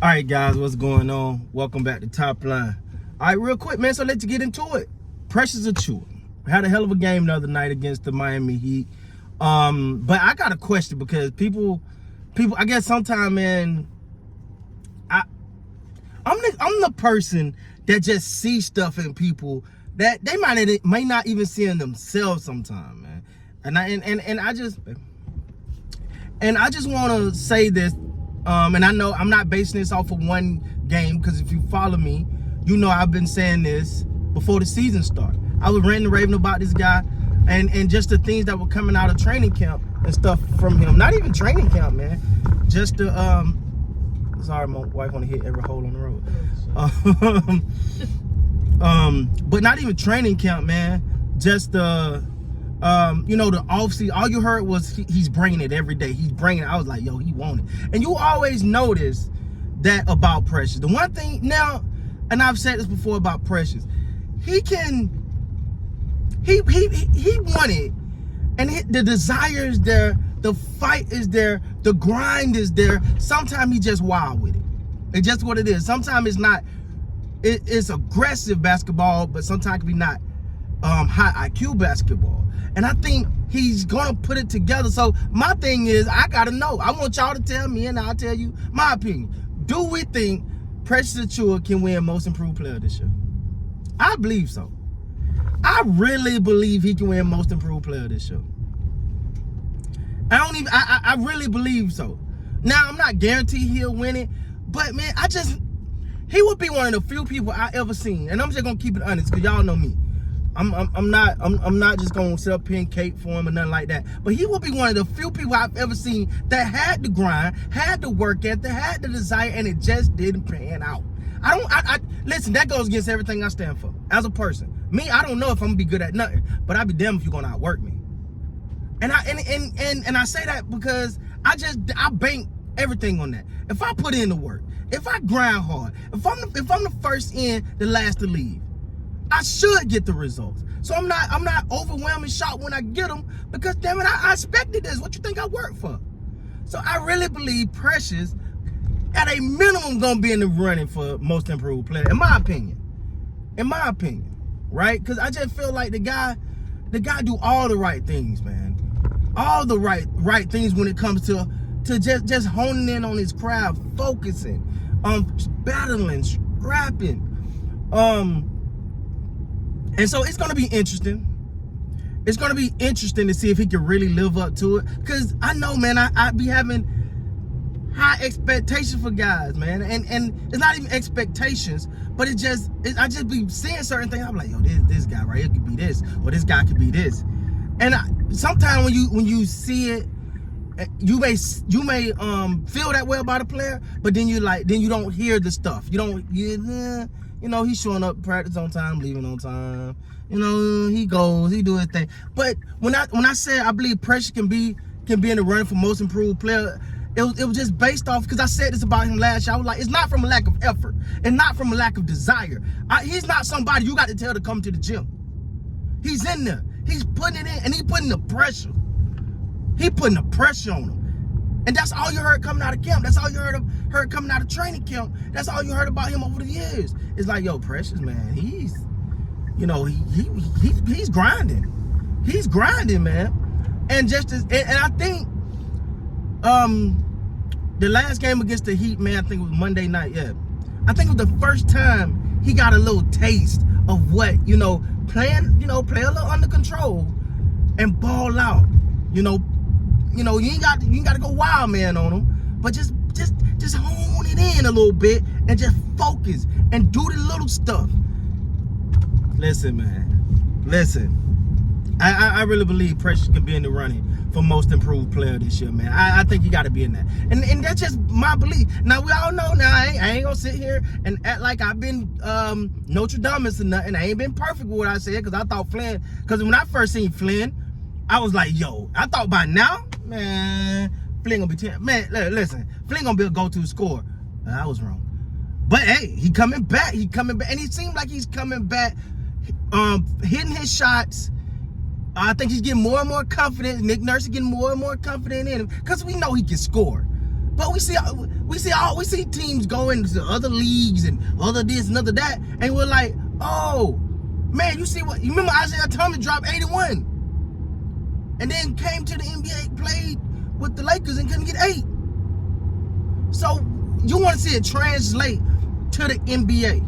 All right, guys, what's going on? Welcome back to Top Line. All right, real quick, man, so let's get into it. Precious Achiuwa had a hell of a game the other night against the Miami Heat. But I got a question because people, I guess sometimes, man, I'm the person that just sees stuff in people that they might not even see in themselves sometimes, man. And I just want to say this. And I know I'm not basing this off of one game, because if you follow me, you know I've been saying this before the season started. I was ranting and raving about this guy and just the things that were coming out of training camp and stuff from him. Not even training camp, man. Just the sorry, my wife want to hit every hole on the road. But not even training camp, man. Just the the offseason, all you heard was he's bringing it every day. He's bringing it. I was like, yo, he want it. And you always notice that about Precious. The one thing now, and I've said this before about Precious, he want it. And the desire is there. The fight is there. The grind is there. Sometimes he just wild with it. It's just what it is. Sometimes it's not, it's aggressive basketball, but sometimes it can be not high IQ basketball. And I think he's gonna put it together. So my thing is, I gotta know. I want y'all to tell me, and I'll tell you my opinion. Do we think Precious Achiuwa can win Most Improved Player this year? I believe so. I really believe he can win Most Improved Player this year. I really believe so. Now, I'm not guaranteed he'll win it, but man, he would be one of the few people I ever seen. And I'm just gonna keep it honest, because y'all know me. I'm not just gonna sit up here and cape for him or nothing like that. But he will be one of the few people I've ever seen that had the grind, had the work ethic, had the desire, and it just didn't pan out. I listen, that goes against everything I stand for as a person. Me, I don't know if I'm gonna be good at nothing, but I'd be damned if you're gonna outwork me. And I say that because I bank everything on that. If I put in the work, if I grind hard, if I'm the first in, the last to leave, I should get the results. So I'm not overwhelmed and shocked when I get them, because damn it, I expected this. What you think I worked for? So I really believe Precious, at a minimum, gonna be in the running for Most Improved Player, in my opinion. Right? Because I just feel like the guy do all the right things, man. All the right things when it comes to just honing in on his craft, focusing, battling, scrapping, and so it's gonna be interesting. It's gonna be interesting to see if he can really live up to it. Cause I know, man, I be having high expectations for guys, man, and it's not even expectations, but I just be seeing certain things. I'm like, yo, this guy right here could be this, or this guy could be this. And sometimes when you see it, you may feel that way about a player, but then you don't hear the stuff. He's showing up practice on time, leaving on time. He goes, he do his thing. But when I said I believe Precious can be in the running for Most Improved Player, it was just based off, because I said this about him last year. I was like, it's not from a lack of effort and not from a lack of desire. He's not somebody you got to tell to come to the gym. He's in there. He's putting it in, and he's putting the pressure. He putting the pressure on him. And that's all you heard coming out of camp. That's all you heard coming out of training camp. That's all you heard about him over the years. It's like, yo, Precious, man, he's grinding. He's grinding, man. And I think the last game against the Heat, man, I think it was Monday night, yeah. I think it was the first time he got a little taste of what, play a little under control and ball out. You ain't got to go wild man on him, but just hone it in a little bit and just focus and do the little stuff. Listen, man. Listen. I really believe Precious can be in the running for Most Improved Player this year, man. I think he got to be in that. And that's just my belief. Now, we all know now, I ain't going to sit here and act like I've been Notre Dame or nothing. I ain't been perfect with what I said, because I thought Flynn, because when I first seen Flynn, I was like, yo, I thought by now, man, Flynn gonna be 10. Man, listen, Flynn gonna be a go-to scorer. I was wrong. But hey, he coming back. And he seems like he's coming back, hitting his shots. I think he's getting more and more confident. Nick Nurse is getting more and more confident in him, because we know he can score. But we see teams go into other leagues and other this and other that, and we're like, oh man, you remember Isaiah Thomas dropped 81, and then came to the NBA, played with the Lakers and couldn't get 8. So you want to see it translate to the NBA,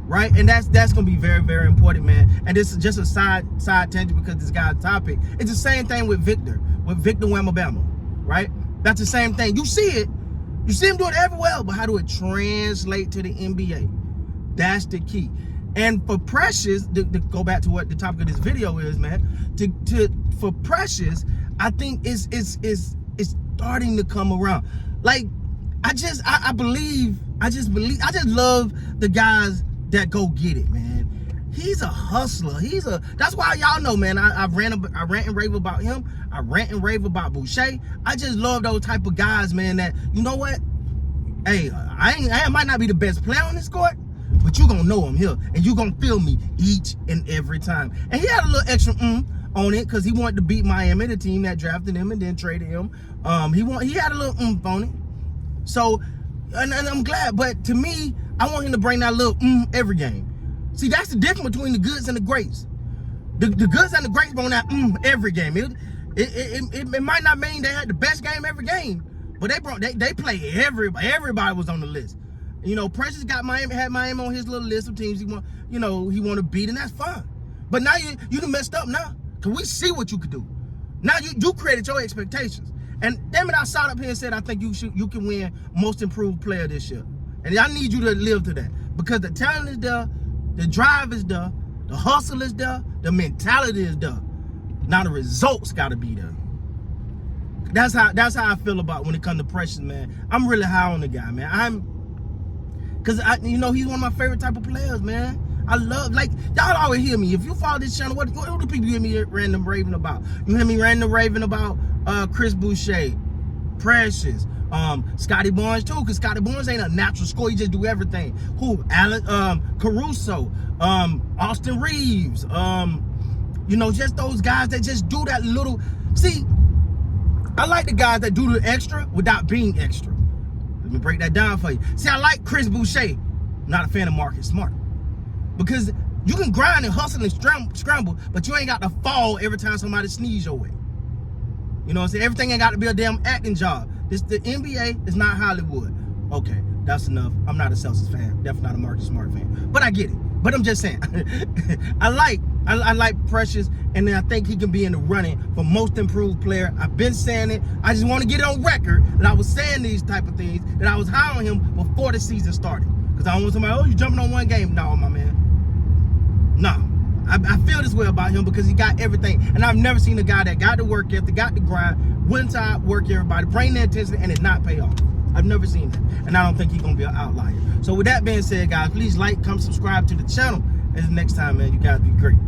right? And that's gonna be very, very important, man. And this is just a side tangent because this guy's topic. It's the same thing with Victor Wembanyama, right? That's the same thing. You see him do it everywhere, but how do it translate to the NBA? That's the key. And for Precious, to go back to what the topic of this video is, man, for Precious, I think it's starting to come around. Like, I just love the guys that go get it, man. He's a hustler. That's why y'all know, man, I rant and rave about him. I rant and rave about Boucher. I just love those type of guys, man, that, you know what? Hey, I might not be the best player on this court, but you gonna know I'm here, and you gonna feel me each and every time. And he had a little extra on it because he wanted to beat Miami, the team that drafted him and then traded him. He had a little on it. So, and I'm glad, but to me, I want him to bring that little every game. See, that's the difference between the goods and the greats. The goods and the greats bring that every game. It might not mean they had the best game every game, but they play everybody was on the list. You know, Precious had Miami on his little list of teams he want to beat, and that's fine. But now you done messed up now, because we see what you could do. Now you created your expectations. And damn it, I sat up here and said I think you can win most improved player this year. And I need you to live to that. Because the talent is there, the drive is there, the hustle is there, the mentality is there. Now the results gotta be there. That's how I feel about when it comes to Precious, man. I'm really high on the guy, man. Cause he's one of my favorite type of players, man. I love, like, y'all always hear me. If you follow this channel, what do people hear me random raving about? You hear me random raving about Chris Boucher, Precious, Scotty Barnes too, because Scotty Barnes ain't a natural scorer. He just do everything. Caruso, Austin Reeves, just those guys that just do that little. See, I like the guys that do the extra without being extra. Let me break that down for you. See, I like Chris Boucher. I'm not a fan of Marcus Smart. Because you can grind and hustle and scramble, but you ain't got to fall every time somebody sneeze your way. You know what I'm saying? Everything ain't got to be a damn acting job. The NBA is not Hollywood. Okay, that's enough. I'm not a Celtics fan. Definitely not a Marcus Smart fan. But I get it. But I'm just saying. I like Precious, and then I think he can be in the running for most improved player. I've been saying it. I just want to get it on record that I was saying these type of things, that I was high on him before the season started. Because I don't want somebody, you jumping on one game. No, my man. No. I feel this way about him because he got everything. And I've never seen a guy that got the work ethic, got the grind, went to work everybody, bring the intensity, and it not pay off. I've never seen that. And I don't think he's going to be an outlier. So with that being said, guys, please like, come subscribe to the channel. And next time, man, you guys be great.